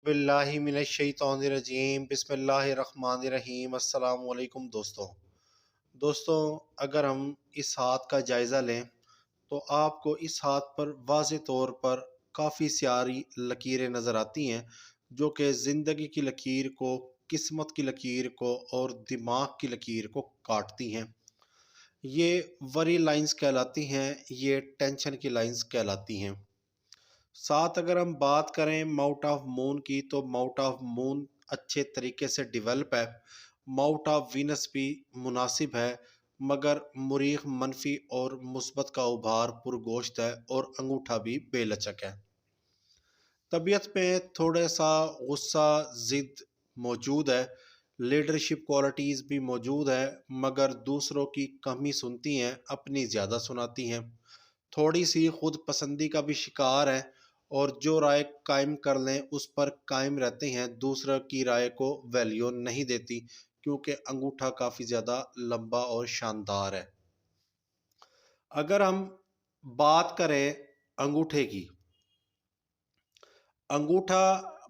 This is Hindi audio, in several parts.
बिस्मिल्लाहिमिनश्शैतानिर्रजीम बिस्मिल्लाहिर्रहमानिर्रहीम अस्सलाम वालेकुम दोस्तों, अगर हम इस हाथ का जायज़ा लें तो आपको इस हाथ पर वाज़े तौर पर काफ़ी सारी लकीरें नज़र आती हैं जो कि ज़िंदगी की लकीर को, किस्मत की लकीर को और दिमाग की लकीर को काटती हैं। ये वरी लाइंस कहलाती हैं, ये टेंशन की लाइंस कहलाती हैं। साथ अगर हम बात करें माउट ऑफ मून की, तो माउट ऑफ मून अच्छे तरीके से डेवलप है। माउट ऑफ वीनस भी मुनासिब है, मगर मुरीख मनफी और मुस्बत का उभार पुरगोश्त है और अंगूठा भी बेलचक है। तबीयत में थोड़ा सा गुस्सा, ज़िद मौजूद है। लीडरशिप क्वालिटीज़ भी मौजूद है, मगर दूसरों की कमी सुनती हैं, अपनी ज़्यादा सुनाती हैं। थोड़ी सी खुद पसंदी का भी शिकार है और जो राय कायम कर लें उस पर कायम रहते हैं, दूसरों की राय को वैल्यू नहीं देती, क्योंकि अंगूठा काफ़ी ज़्यादा लंबा और शानदार है। अगर हम बात करें अंगूठे की, अंगूठा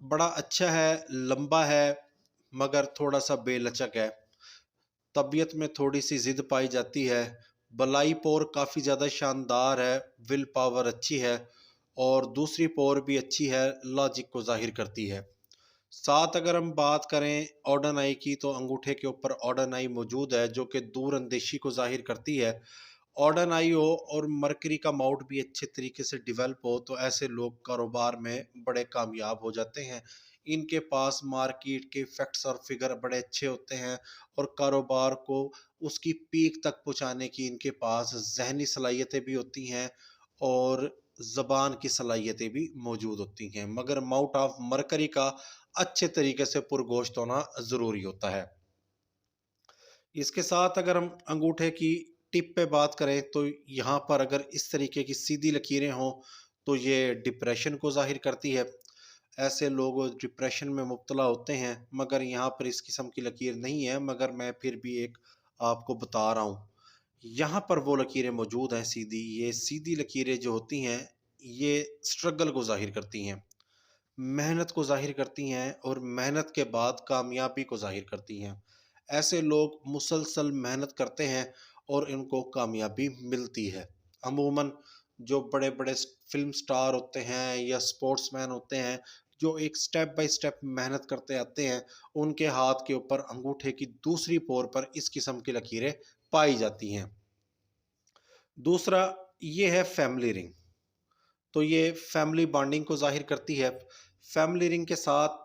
बड़ा अच्छा है, लंबा है, मगर थोड़ा सा बेलचक है। तबीयत में थोड़ी सी ज़िद पाई जाती है। बलाई पोर काफ़ी ज़्यादा शानदार है, विल पावर अच्छी है और दूसरी पोर भी अच्छी है, लॉजिक को ज़ाहिर करती है। साथ अगर हम बात करें ऑर्डन आई की, तो अंगूठे के ऊपर ऑर्डन आई मौजूद है जो कि दूर अंदेशी को ज़ाहिर करती है। ऑर्डन आई हो और मरकरी का माउट भी अच्छे तरीके से डेवलप हो तो ऐसे लोग कारोबार में बड़े कामयाब हो जाते हैं। इनके पास मार्केट के फैक्ट्स और फिगर बड़े अच्छे होते हैं और कारोबार को उसकी पीक तक पहुंचाने की इनके पास जहनी सलाहियतें भी होती हैं और ज़बान की सलाहियतें भी मौजूद होती हैं, मगर माउट ऑफ मरकरी का अच्छे तरीके से पुरगोश्त होना ज़रूरी होता है। इसके साथ अगर हम अंगूठे की टिप पे बात करें, तो यहाँ पर अगर इस तरीके की सीधी लकीरें हों तो ये डिप्रेशन को ज़ाहिर करती है। ऐसे लोग डिप्रेशन में मुब्तला होते हैं, मगर यहाँ पर इस किस्म की लकीर नहीं है, मगर मैं फिर भी एक आपको बता रहा हूँ। यहाँ पर वो लकीरें मौजूद हैं सीधी, ये सीधी लकीरें जो होती हैं ये स्ट्रगल को ज़ाहिर करती हैं, मेहनत को ज़ाहिर करती हैं और मेहनत के बाद कामयाबी को ज़ाहिर करती हैं। ऐसे लोग मुसलसल मेहनत करते हैं और इनको कामयाबी मिलती है। अमूमन जो बड़े-बड़े फ़िल्म स्टार होते हैं या स्पोर्ट्समैन होते हैं, जो एक स्टेप बाय स्टेप मेहनत करते आते हैं, उनके हाथ के ऊपर अंगूठे की दूसरी पोर पर इस किस्म की लकीरें पाई जाती हैं। दूसरा ये है फैमिली रिंग। तो ये फैमिली बॉन्डिंग को ज़ाहिर करती है। फैमिली रिंग के साथ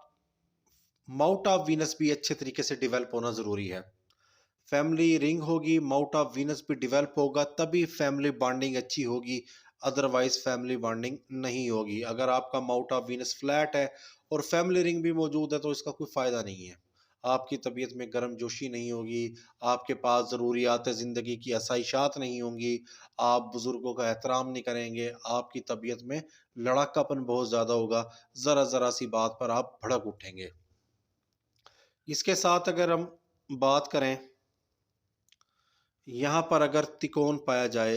माउट ऑफ वीनस भी अच्छे तरीके से डेवलप होना ज़रूरी है। फैमिली रिंग होगी, माउट ऑफ वीनस भी डेवलप होगा, तभी फैमिली बॉन्डिंग अच्छी होगी, अदरवाइज फैमिली बॉन्डिंग नहीं होगी। अगर आपका माउट ऑफ वीनस फ्लैट है और फैमिली रिंग भी मौजूद है तो इसका कोई फ़ायदा नहीं है। आपकी तबीयत में गर्म जोशी नहीं होगी, आपके पास ज़रूरियात ज़िंदगी की आसाइशात नहीं होंगी, आप बुज़ुर्गों का एहतराम नहीं करेंगे, आपकी तबीयत में लड़ाकापन बहुत ज़्यादा होगा, ज़रा ज़रा सी बात पर आप भड़क उठेंगे। इसके साथ अगर हम बात करें, यहाँ पर अगर तिकोन पाया जाए,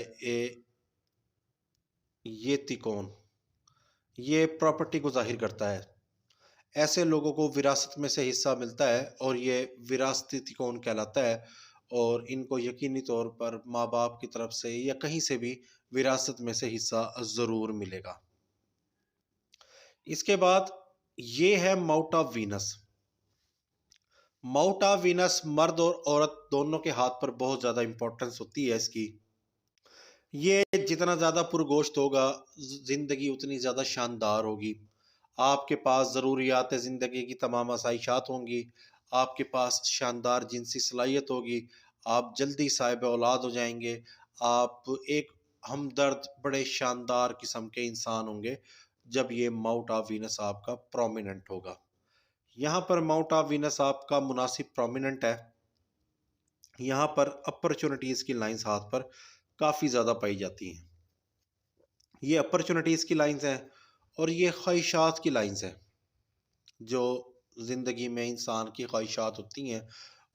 ये तिकोन, ये प्रॉपर्टी को ज़ाहिर करता है। ऐसे लोगों को विरासत में से हिस्सा मिलता है और ये विरासती तिकोन कहलाता है और इनको यकीनी तौर पर माँ-बाप की तरफ से या कहीं से भी विरासत में से हिस्सा ज़रूर मिलेगा। इसके बाद ये है mouth of Venus. Mouth of Venus मर्द और औरत दोनों के हाथ पर बहुत ज़्यादा इम्पोर्टेंस होती है इसकी। ये जितना ज़्यादा पुरगोश्त होगा, ज़िंदगी उतनी ज़्यादा शानदार होगी। आपके पास ज़रूरियात ज़िंदगी की तमाम आसाइशात होंगी, आपके पास शानदार जिनसी सलाहियत होगी, आप जल्दी साहिब औलाद हो जाएँगे, आप एक हमदर्द बड़े शानदार किस्म के इंसान होंगे, जब ये माउट ऑफ वीनस आपका प्रोमिनेंट होगा। यहाँ पर माउट ऑफ वीनस आपका मुनासिब प्रोमिनेंट है, यहाँ पर अपॉर्चुनिटीज़ की लाइन्स हाथ पर काफ़ी ज़्यादा पाई जाती हैं। ये अपॉर्चुनिटीज़ की लाइन्स हैं और ये ख्वाहिशात की लाइन्स हैं, जो ज़िंदगी में इंसान की ख्वाहिशात होती हैं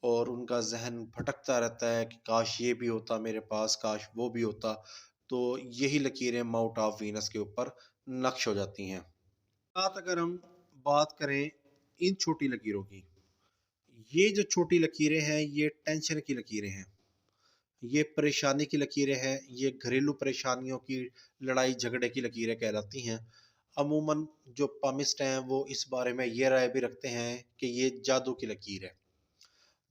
और उनका ज़हन भटकता रहता है कि काश ये भी होता मेरे पास, काश वो भी होता। तो यही लकीरें माउट ऑफ वीनस के ऊपर नक्श हो जाती हैं। बात अगर हम बात करें इन छोटी लकीरों की, ये जो छोटी लकीरें हैं ये टेंशन की लकीरें हैं, ये परेशानी की लकीरें हैं, ये घरेलू परेशानियों की, लड़ाई झगड़े की लकीरें कहलाती हैं। अमूमन जो पामिस्ट हैं वो इस बारे में ये राय भी रखते हैं कि ये जादू की लकीर है।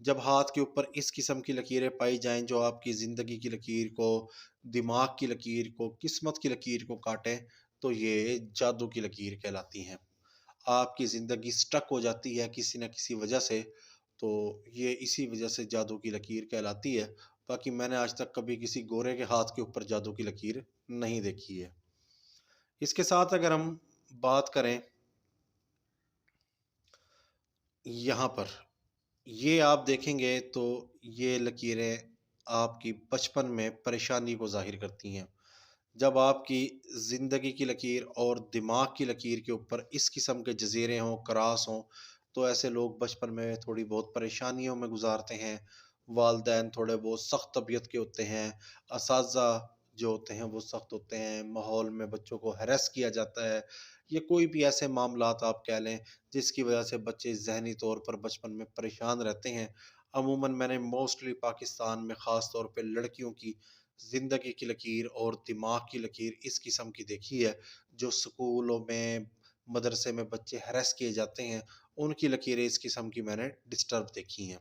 जब हाथ के ऊपर इस किस्म की लकीरें पाई जाएं जो आपकी ज़िंदगी की लकीर को, दिमाग की लकीर को, किस्मत की लकीर को काटें, तो ये जादू की लकीर कहलाती हैं। आपकी ज़िंदगी स्टक हो जाती है किसी न किसी वजह से, तो ये इसी वजह से जादू की लकीर कहलाती है। बाकी मैंने आज तक कभी किसी गोरे के हाथ के ऊपर जादू की लकीर नहीं देखी है। इसके साथ अगर हम बात करें यहाँ पर, ये आप देखेंगे तो ये लकीरें आपकी बचपन में परेशानी को ज़ाहिर करती हैं। जब आपकी ज़िंदगी की लकीर और दिमाग की लकीर के ऊपर इस किस्म के जज़ीरे हों, क्रास हों, तो ऐसे लोग बचपन में थोड़ी बहुत परेशानियों में गुज़ारते हैं। वालिदैन थोड़े बहुत सख्त तबीयत के होते हैं, असातिज़ा जो होते हैं वो सख्त होते हैं, माहौल में बच्चों को हैरेस किया जाता है। ये कोई भी ऐसे मामलात आप कह लें जिसकी वजह से बच्चे ज़हनी तौर पर बचपन में परेशान रहते हैं। अमूमन मैंने मोस्टली पाकिस्तान में ख़ास तौर पे लड़कियों की ज़िंदगी की लकीर और दिमाग की लकीर इस किस्म की देखी है। जो स्कूलों में, मदरसे में बच्चे हैरेस किए जाते हैं, उनकी लकीरें इस किस्म की मैंने डिस्टर्ब देखी हैं।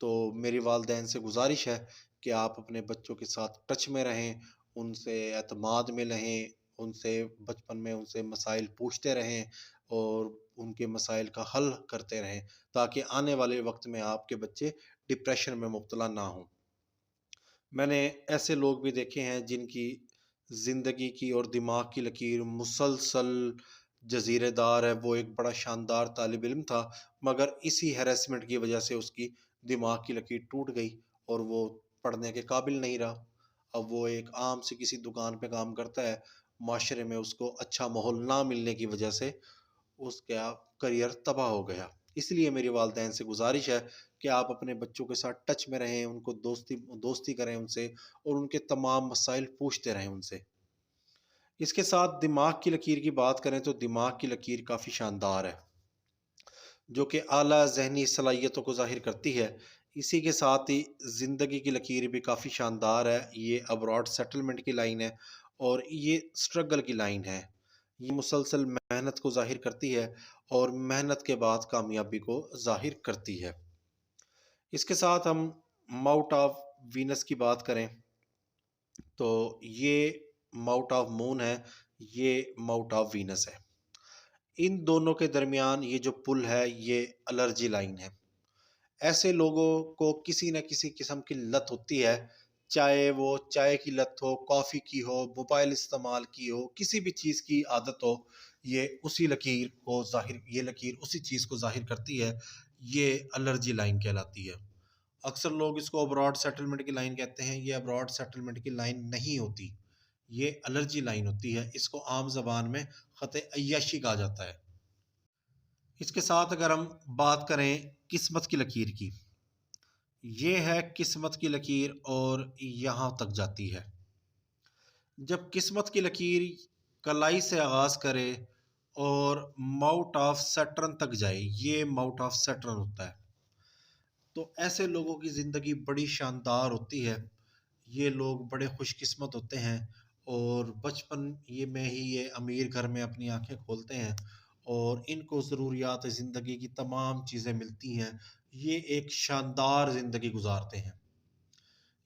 तो मेरी वालिदैन से गुज़ारिश है कि आप अपने बच्चों के साथ टच में रहें, उनसे एतमाद में रहें, उनसे बचपन में उनसे मसाइल पूछते रहें और उनके मसाइल का हल करते रहें, ताकि आने वाले वक़्त में आपके बच्चे डिप्रेशन में मुब्तला ना हों। मैंने ऐसे लोग भी देखे हैं जिनकी ज़िंदगी की और दिमाग की लकीर मुसलसल जज़ीरेदार है। वो एक बड़ा शानदार तालिब इल्म था, मगर इसी हैरेसमेंट की वजह से उसकी दिमाग की लकीर टूट गई और वो पढ़ने के काबिल नहीं रहा। अब वो एक आम सी किसी दुकान पे काम करता है, माशरे में उसको अच्छा माहौल ना मिलने की वजह से उसका करियर तबाह हो गया। इसलिए मेरी वालिदैन से गुज़ारिश है कि आप अपने बच्चों के साथ टच में रहें, उनको दोस्ती दोस्ती करें उनसे और उनके तमाम मसाइल पूछते रहें उनसे। इसके साथ दिमाग की लकीर की बात करें तो दिमाग की लकीर काफ़ी शानदार है, जो कि आला ज़हनी सलाहियतों को ज़ाहिर करती है। इसी के साथ ही ज़िंदगी की लकीर भी काफ़ी शानदार है। ये अब्रॉड सेटलमेंट की लाइन है और ये स्ट्रगल की लाइन है। ये मुसलसल मेहनत को ज़ाहिर करती है और मेहनत के बाद कामयाबी को ज़ाहिर करती है। इसके साथ हम माउट ऑफ वीनस की बात करें तो ये माउट ऑफ मून है, ये माउट ऑफ वीनस है। इन दोनों के दरमियान ये जो पुल है ये एलर्जी लाइन है। ऐसे लोगों को किसी न किसी किस्म की लत होती है, चाहे वो चाय की लत हो, कॉफ़ी की हो, मोबाइल इस्तेमाल की हो, किसी भी चीज़ की आदत हो, ये उसी लकीर को ज़ाहिर ये लकीर उसी चीज़ को ज़ाहिर करती है। ये एलर्जी लाइन कहलाती है। अक्सर लोग इसको अब्रॉड सेटलमेंट की लाइन कहते हैं, ये अब्रॉड सेटलमेंट की लाइन नहीं होती, ये एलर्जी लाइन होती है। इसको आम ज़बान में ख़त अय्याशी कहा जाता है। इसके साथ अगर हम बात करें किस्मत की लकीर की, ये है किस्मत की लकीर और यहाँ तक जाती है। जब किस्मत की लकीर कलाई से आगाज़ करे और माउट ऑफ सैटर्न तक जाए, ये माउट ऑफ सैटर्न होता है, तो ऐसे लोगों की ज़िंदगी बड़ी शानदार होती है। ये लोग बड़े खुशकिस्मत होते हैं और बचपन ये में ही ये अमीर घर में अपनी आंखें खोलते हैं और इनको ज़रूरियात ज़िंदगी की तमाम चीज़ें मिलती हैं। ये एक शानदार ज़िंदगी गुजारते हैं।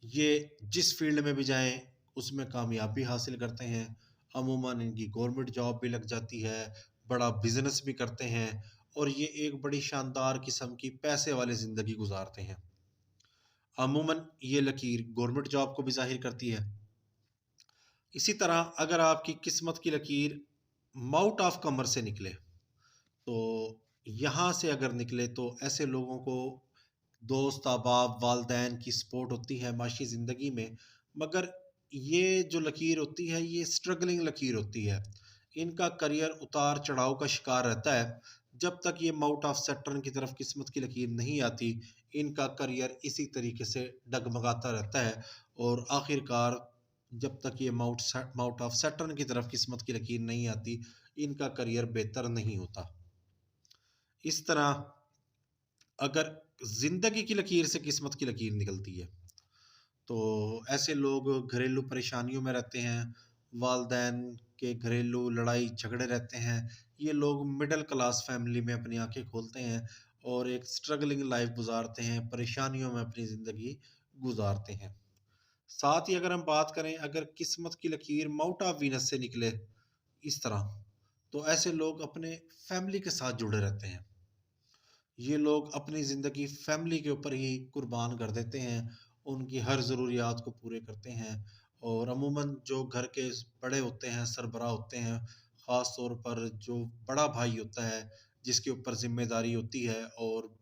ये जिस फील्ड में भी जाएं उसमें कामयाबी हासिल करते हैं। अमूमन इनकी गवर्नमेंट जॉब भी लग जाती है, बड़ा बिजनेस भी करते हैं और ये एक बड़ी शानदार किस्म की पैसे वाली ज़िंदगी गुजारते हैं। अमूमन ये लकीर गवर्नमेंट जॉब को भी ज़ाहिर करती है। इसी तरह अगर आपकी किस्मत की लकीर माउट ऑफ कमर से निकले, तो यहाँ से अगर निकले तो ऐसे लोगों को दोस्त अहबाब वालदैन की सपोर्ट होती है माशी ज़िंदगी में, मगर ये जो लकीर होती है ये स्ट्रगलिंग लकीर होती है। इनका करियर उतार चढ़ाव का शिकार रहता है। जब तक ये माउट ऑफ सैटर्न की तरफ किस्मत की लकीर नहीं आती, इनका करियर इसी तरीके से डगमगाता रहता है और आखिरकार जब तक ये माउट ऑफ सैटर्न की तरफ किस्मत की लकीर नहीं आती, इनका करियर बेहतर नहीं होता। इस तरह अगर ज़िंदगी की लकीर से किस्मत की लकीर निकलती है, तो ऐसे लोग घरेलू परेशानियों में रहते हैं, वालदैन के घरेलू लड़ाई झगड़े रहते हैं। ये लोग मिडल क्लास फैमिली में अपनी आँखें खोलते हैं और एक स्ट्रगलिंग लाइफ़ गुज़ारते हैं, परेशानियों में अपनी ज़िंदगी गुज़ारते हैं। साथ ही अगर हम बात करें, अगर किस्मत की लकीर माउंट ऑफ वीनस से निकले इस तरह, तो ऐसे लोग अपने फैमिली के साथ जुड़े रहते हैं। ये लोग अपनी ज़िंदगी फैमिली के ऊपर ही कुर्बान कर देते हैं, उनकी हर ज़रूरियात को पूरे करते हैं और अमूमन जो घर के बड़े होते हैं, सरबराह होते हैं, ख़ास तौर पर जो बड़ा भाई होता है, जिसके ऊपर ज़िम्मेदारी होती है और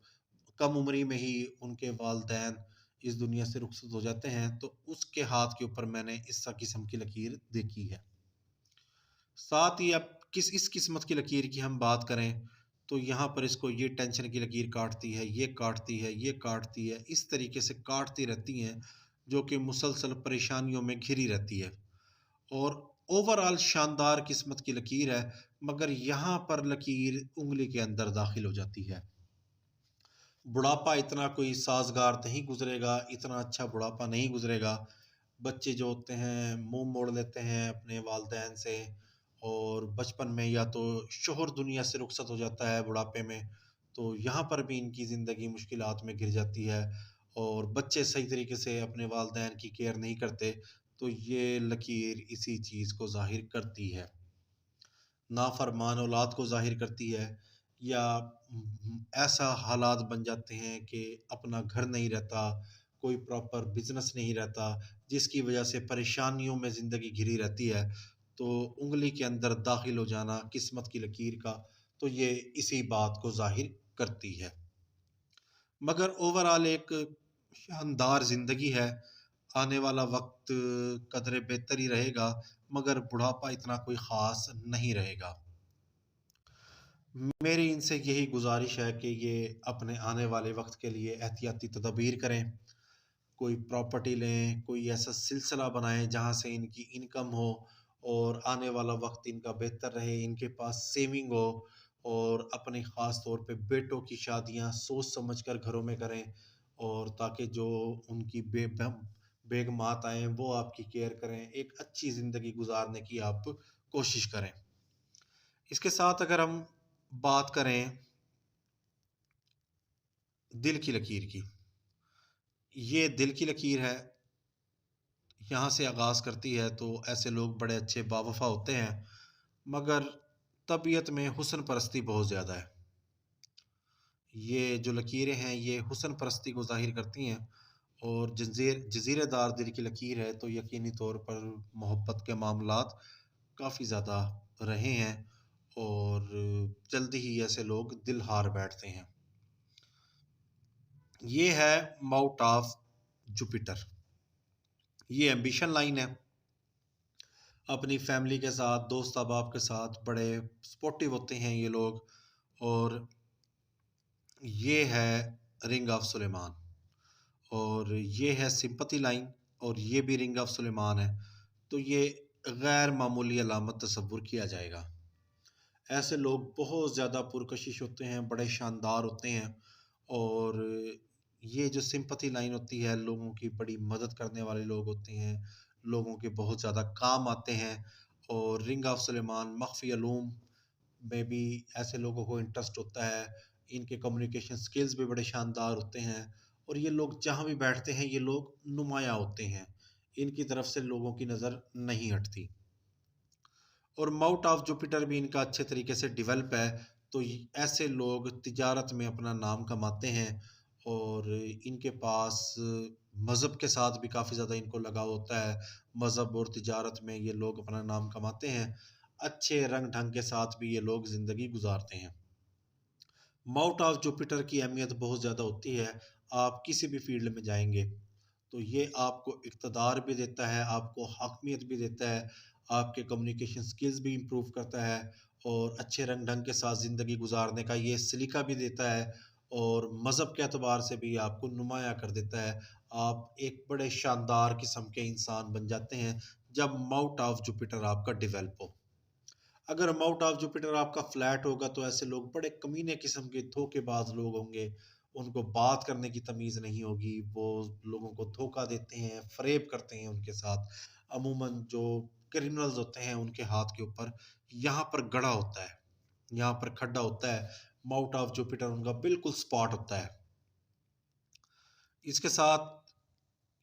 कम उम्री में ही उनके वालिदैन इस दुनिया से रुखसत हो जाते हैं, तो उसके हाथ के ऊपर मैंने इस किस्म की लकीर देखी है। साथ ही अब इस किस्मत की लकीर की हम बात करें, तो यहाँ पर इसको ये टेंशन की लकीर काटती है, ये काटती है, ये काटती है, इस तरीके से काटती रहती हैं, जो कि मुसलसल परेशानियों में घिरी रहती है और ओवरऑल शानदार किस्मत की लकीर है, मगर यहाँ पर लकीर उँगली के अंदर दाखिल हो जाती है। बुढ़ापा इतना कोई साज़गार नहीं गुज़रेगा, इतना अच्छा बुढ़ापा नहीं गुज़रेगा। बच्चे जो होते हैं मुँह मोड़ लेते हैं अपने वालिदैन से और बचपन में या तो शौहर दुनिया से रुखसत हो जाता है बुढ़ापे में, तो यहाँ पर भी इनकी ज़िंदगी मुश्किलात में घिर जाती है और बच्चे सही तरीके से अपने वालिदैन की केयर नहीं करते, तो ये लकीर इसी चीज़ को ज़ाहिर करती है। नाफ़रमान औलाद को ज़ाहिर करती है या ऐसा हालात बन जाते हैं कि अपना घर नहीं रहता, कोई प्रॉपर बिज़नेस नहीं रहता, जिसकी वजह से परेशानियों में ज़िंदगी घिरी रहती है। तो उँगली के अंदर दाखिल हो जाना किस्मत की लकीर का, तो ये इसी बात को ज़ाहिर करती है। मगर ओवरऑल एक शानदार ज़िंदगी है, आने वाला वक़्त कदरे बेहतर ही रहेगा, मगर बुढ़ापा इतना कोई ख़ास नहीं रहेगा। मेरी इनसे यही गुज़ारिश है कि ये अपने आने वाले वक़्त के लिए एहतियाती तदबीर करें, कोई प्रॉपर्टी लें, कोई ऐसा सिलसिला बनाएँ जहाँ से इनकी इनकम हो और आने वाला वक़्त इनका बेहतर रहे, इनके पास सेविंग हो और अपने ख़ास तौर पे बेटों की शादियाँ सोच समझ कर घरों में करें और ताकि जो उनकी बेगमात आएँ, वो आपकी केयर करें, एक अच्छी ज़िंदगी गुज़ारने की आप कोशिश करें। इसके साथ अगर हम बात करें दिल की लकीर की, ये दिल की लकीर है, यहाँ से आगाज़ करती है तो ऐसे लोग बड़े अच्छे बावफ़ा होते हैं, मगर तबीयत में हुस्न परस्ती बहुत ज़्यादा है। ये जो लकीरें हैं, ये हुस्न परस्ती को ज़ाहिर करती हैं और जज़ीरेदार दिल की लकीर है, तो यकीनी तौर पर मोहब्बत के मामलात काफ़ी ज़्यादा रहे हैं और जल्दी ही ऐसे लोग दिल हार बैठते हैं। ये है माउंट ऑफ जुपिटर। ये एम्बिशन लाइन है। अपनी फैमिली के साथ, दोस्त अहबाब के साथ बड़े स्पोर्टिव होते हैं ये लोग और ये है रिंग ऑफ सुलेमान और ये है सिंपैथी लाइन और ये भी रिंग ऑफ सुलेमान है। तो ये गैर मामूली अलामत तस्वुर किया जाएगा। ऐसे लोग बहुत ज़्यादा पुरकशिश होते हैं, बड़े शानदार होते हैं और ये जो सिंपैथी लाइन होती है, लोगों की बड़ी मदद करने वाले लोग होते हैं, लोगों के बहुत ज़्यादा काम आते हैं और रिंग ऑफ सुलेमान मख्फ़ी उलूम में भी ऐसे लोगों को इंटरेस्ट होता है। इनके कम्युनिकेशन स्किल्स भी बड़े शानदार होते हैं और ये लोग जहाँ भी बैठते हैं, ये लोग नुमायाँ होते हैं। इनकी तरफ से लोगों की नज़र नहीं हटती। और माउंट ऑफ जुपिटर भी इनका अच्छे तरीके से डेवलप है, तो ऐसे लोग तिजारत में अपना नाम कमाते हैं और इनके पास मज़हब के साथ भी काफ़ी ज़्यादा इनको लगाव होता है। मज़हब और तिजारत में ये लोग अपना नाम कमाते हैं। अच्छे रंग ढंग के साथ भी ये लोग ज़िंदगी गुजारते हैं। माउंट ऑफ जुपिटर की अहमियत बहुत ज़्यादा होती है। आप किसी भी फील्ड में जाएंगे तो ये आपको इक़्तिदार भी देता है, आपको हाकिमियत भी देता है, आपके कम्युनिकेशन स्किल्स भी इम्प्रूव करता है और अच्छे रंग-ढंग के साथ ज़िंदगी गुज़ारने का ये सलीका भी देता है और मज़हब के एतबार से भी आपको नुमायाँ कर देता है। आप एक बड़े शानदार किस्म के इंसान बन जाते हैं, जब माउंट ऑफ जुपिटर आपका डेवलप हो। अगर माउंट ऑफ जुपिटर आपका फ्लैट होगा तो ऐसे लोग बड़े कमीने किस्म के धोखेबाज लोग होंगे। उनको बात करने की तमीज़ नहीं होगी, वो लोगों को धोखा देते हैं, फ़रेब करते हैं उनके साथ। अमूमन जो क्रिमिनल्स होते हैं उनके हाथ के ऊपर यहाँ पर गड़ा होता है, यहाँ पर खड्डा होता है, माउंट ऑफ जुपिटर उनका बिल्कुल स्पॉट होता है। इसके साथ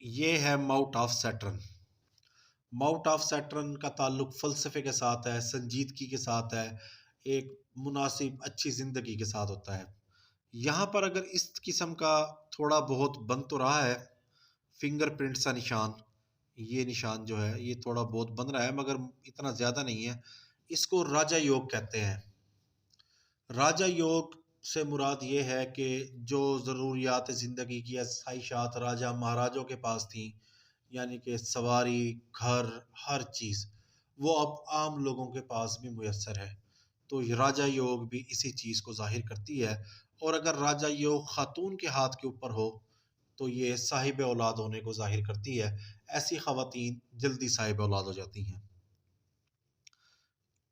ये है mount of Saturn. Mount of Saturn का ताल्लुक फ़लसफ़े के साथ है, संजीदगी के साथ है, एक मुनासिब अच्छी ज़िंदगी के साथ होता है। यहाँ पर अगर इस किस्म का थोड़ा बहुत बन तो रहा है, फिंगरप्रिंट सा निशान, ये निशान जो है ये थोड़ा बहुत बन रहा है मगर इतना ज़्यादा नहीं है। इसको राजा योग कहते हैं। राजा योग से मुराद ये है कि जो ज़रूरियात ज़िंदगी की ख्वाहिशात राजा महाराजों के पास थी, यानी कि सवारी, घर, हर चीज़, वो अब आम लोगों के पास भी मुयस्सर है। तो ये राजा योग भी इसी चीज़ को ज़ाहिर करती है। और अगर राजा योग ख़ातून के हाथ के ऊपर हो तो ये साहिब औलाद होने को ज़ाहिर करती है। ऐसी ख़वातीन जल्दी साहिब औलाद हो जाती हैं।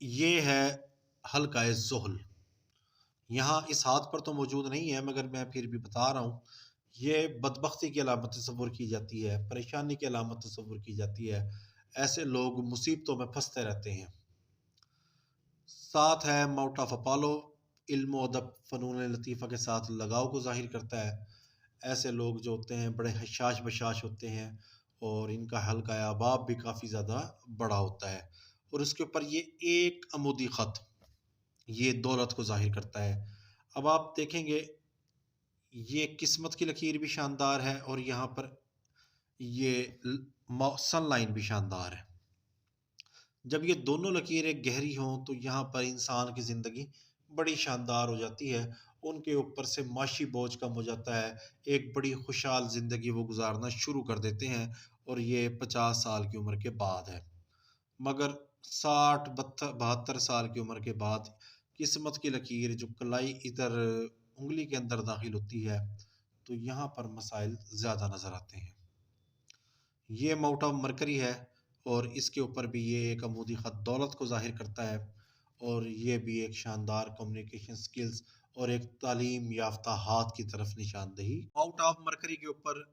ये है हल्क़ाए ज़ुहल। यहाँ इस हाथ पर तो मौजूद नहीं है मगर मैं फिर भी बता रहा हूँ। ये बदबख्ती की अलामत तस्वुर की जाती है, परेशानी की अलामत तस्वुर की जाती है। ऐसे लोग मुसीबतों में फंसते रहते हैं। साथ है माउंट ऑफ अपोलो, इल्म व अदब, फ़नून लतीफ़ा के साथ लगाव को ज़ाहिर करता है। ऐसे लोग जो होते हैं बड़े हशाश बशाश होते हैं और इनका हल्का अहबाब भी काफ़ी ज़्यादा बड़ा होता है। और उसके ऊपर ये एक अमूदी ख़त, ये दौलत को ज़ाहिर करता है। अब आप देखेंगे ये किस्मत की लकीर भी शानदार है और यहाँ पर ये सन लाइन भी शानदार है। जब ये दोनों लकीरें गहरी हों तो यहाँ पर इंसान की ज़िंदगी बड़ी शानदार हो जाती है। उनके ऊपर से माशी बोझ कम हो जाता है। एक बड़ी खुशहाल ज़िंदगी वो गुजारना शुरू कर देते हैं और ये 50 साल की उम्र के बाद है। मगर 60 72 साल की उम्र के बाद किस्मत की लकीर जो कलाई इधर उंगली के अंदर दाखिल होती है तो यहाँ पर मसाइल ज़्यादा नज़र आते हैं। ये माउंट ऑफ मरकरी है और इसके ऊपर भी ये एक अमूदी ख़त दौलत को ज़ाहिर करता है और ये भी एक शानदार कम्युनिकेशन स्किल्स और एक तालीम याफ्ता हाथ की तरफ निशानदेही। माउंट ऑफ मरकरी के ऊपर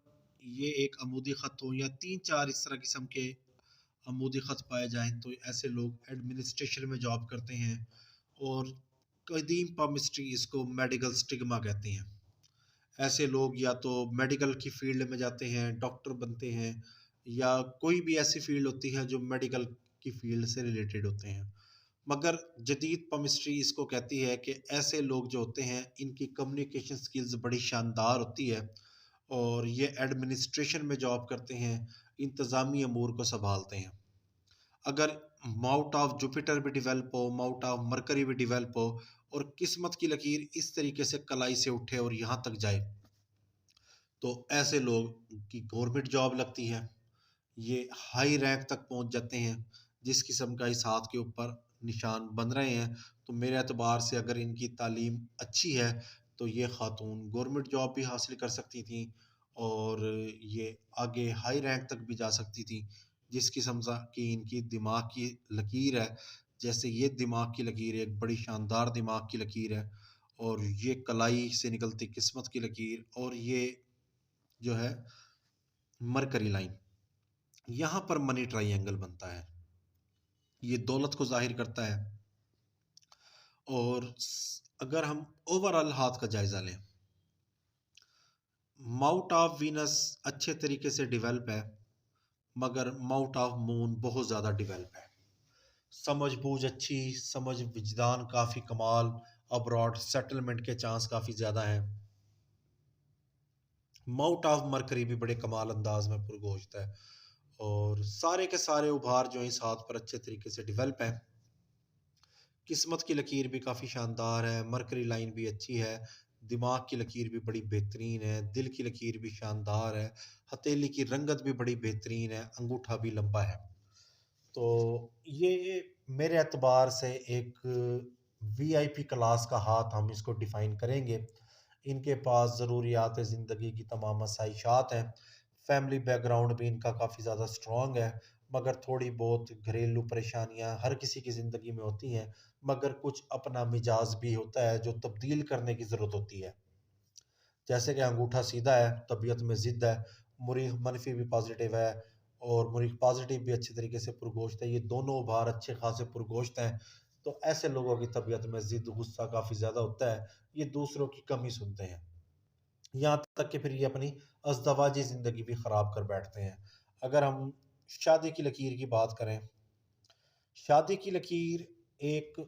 ये एक अमूदी ख़त हो या 3-4 इस तरह किस्म के अमूदी ख़त पाए जाएँ तो ऐसे लोग एडमिनिस्ट्रेशन में जॉब करते हैं और कदीम पामिस्ट्री इसको मेडिकल स्टिग्मा कहते हैं। ऐसे लोग या तो मेडिकल की फील्ड में जाते हैं, डॉक्टर बनते हैं या कोई भी ऐसी फील्ड होती है जो मेडिकल की फील्ड से रिलेटेड होते हैं। मगर जदीद केमिस्ट्री इसको कहती है कि ऐसे लोग जो होते हैं इनकी कम्युनिकेशन स्किल्स बड़ी शानदार होती है और ये एडमिनिस्ट्रेशन में जॉब करते हैं, इंतज़ामी अमूर को संभालते हैं। अगर माउंट ऑफ जुपिटर भी डेवलप हो, माउंट ऑफ मरकरी भी डेवलप हो और किस्मत की लकीर इस तरीके से कलाई से उठे और यहाँ तक जाए तो ऐसे लोग की गवर्नमेंट जॉब लगती है, ये हाई रैंक तक पहुंच जाते हैं। जिस किस्म का इस हाथ के ऊपर निशान बन रहे हैं तो मेरे एतबार से अगर इनकी तालीम अच्छी है तो ये खातून गवर्नमेंट जॉब भी हासिल कर सकती थी और ये आगे हाई रैंक तक भी जा सकती थी। जिस किस्म सा कि इनकी दिमाग की लकीर है, जैसे ये दिमाग की लकीर एक बड़ी शानदार दिमाग की लकीर है और ये कलाई से निकलती किस्मत की लकीर और ये जो है मरकरी लाइन, यहाँ पर मनी ट्राइंगल बनता है। ये दौलत को ज़ाहिर करता है और अगर हम ओवरऑल हाथ का जायज़ा लें, माउंट ऑफ वीनस अच्छे तरीके से डेवलप है मगर माउंट ऑफ मून बहुत ज़्यादा डेवलप है। समझ बूझ अच्छी, समझ विजदान काफ़ी कमाल, अब्रॉड सेटलमेंट के चांस काफ़ी ज़्यादा हैं। माउंट ऑफ मरकरी भी बड़े कमाल अंदाज में पुरगोश्त है और सारे के सारे उभार जो इस हाथ पर अच्छे तरीके से डेवलप हैं। किस्मत की लकीर भी काफ़ी शानदार है, मरकरी लाइन भी अच्छी है, दिमाग की लकीर भी बड़ी बेहतरीन है, दिल की लकीर भी शानदार है, हथेली की रंगत भी बड़ी बेहतरीन है, अंगूठा भी लंबा है। तो ये मेरे एतबार से एक वीआईपी क्लास का हाथ हम इसको डिफ़ाइन करेंगे। इनके पास ज़रूरियात ज़िंदगी की तमाम आसाइशात हैं, फैमिली बैकग्राउंड भी इनका काफ़ी ज़्यादा स्ट्रॉन्ग है, मगर थोड़ी बहुत घरेलू परेशानियां हर किसी की ज़िंदगी में होती हैं, मगर कुछ अपना मिजाज भी होता है जो तब्दील करने की ज़रूरत होती है। जैसे कि अंगूठा सीधा है, तबीयत में ज़िद है, मुरीख मनफी भी पॉजिटिव है और मुरीख पॉजिटिव भी अच्छे तरीके से पुरगोश्त है, ये दोनों भार अच्छे खासे पुरगोश्त हैं। तो ऐसे लोगों की तबीयत में ज़िद गुस्सा काफ़ी ज़्यादा होता है, ये दूसरों की कमी सुनते हैं, यहाँ तक कि फिर ये अपनी अज़दवाजी ज़िंदगी भी ख़राब कर बैठते हैं। अगर हम शादी की लकीर की बात करें, शादी की लकीर एक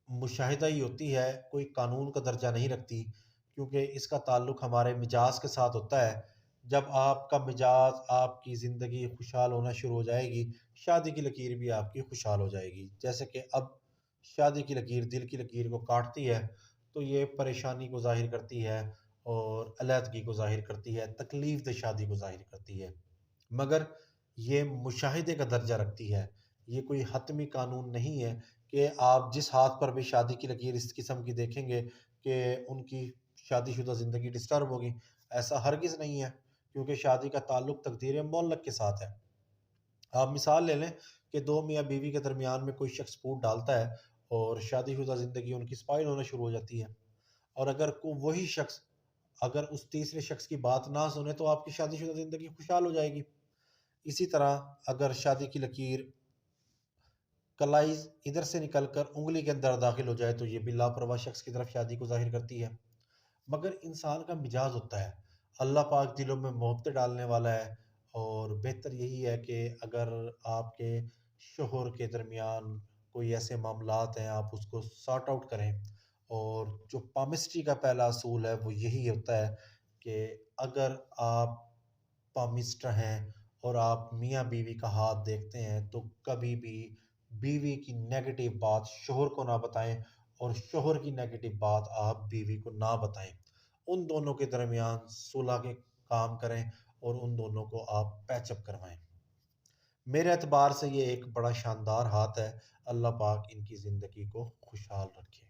मुशाहिदा ही होती है, कोई कानून का दर्जा नहीं रखती, क्योंकि इसका ताल्लुक हमारे मिजाज के साथ होता है। जब आपका मिजाज, आपकी ज़िंदगी खुशहाल होना शुरू हो जाएगी, शादी की लकीर भी आपकी खुशहाल हो जाएगी। जैसे कि अब शादी की लकीर दिल की लकीर को काटती है, तो ये परेशानी को ज़ाहिर करती है और अलहदगी को ज़ाहिर करती है, तकलीफ़ दे शादी को ज़ाहिर करती है। मगर ये मुशाहिदे का दर्जा रखती है, ये कोई हतमी कानून नहीं है कि आप जिस हाथ पर भी शादी की लकीर इस किस्म की देखेंगे कि उनकी शादीशुदा ज़िंदगी डिस्टर्ब होगी, ऐसा हरगिज़ नहीं है, क्योंकि शादी का ताल्लुक तकदीर मुअल्लक़ के साथ है। आप मिसाल ले लें कि दो मियाँ बीवी के दरमियान में कोई शख्स फूट डालता है और शादीशुदा ज़िंदगी उनकी स्पॉइल होना शुरू हो जाती है, और अगर को वही शख्स अगर उस तीसरे शख्स की बात ना सुने तो आपकी शादीशुदा ज़िंदगी खुशहाल हो जाएगी। इसी तरह अगर शादी की लकीर कलाई इधर से निकलकर उँगली के अंदर दाखिल हो जाए तो ये भी लापरवाह शख्स की तरफ शादी को ज़ाहिर करती है। मगर इंसान का मिजाज होता है, अल्लाह पाक दिलों में मोहब्बतें डालने वाला है, और बेहतर यही है कि अगर आपके शोहर के दरमियान कोई ऐसे मामलात हैं, आप उसको सॉर्ट आउट करें। और जो पामिस्ट्री का पहला असूल है वो यही होता है कि अगर आप पामिस्टर हैं और आप मियाँ बीवी का हाथ देखते हैं, तो कभी भी बीवी की नेगेटिव बात शोहर को ना बताएं और शोहर की नेगेटिव बात आप बीवी को ना बताएं। उन दोनों के दरमियान सुलह के काम करें और उन दोनों को आप पैचअप करवाएं। मेरे एतबार से ये एक बड़ा शानदार हाथ है। अल्लाह पाक इनकी ज़िंदगी को खुशहाल रखे।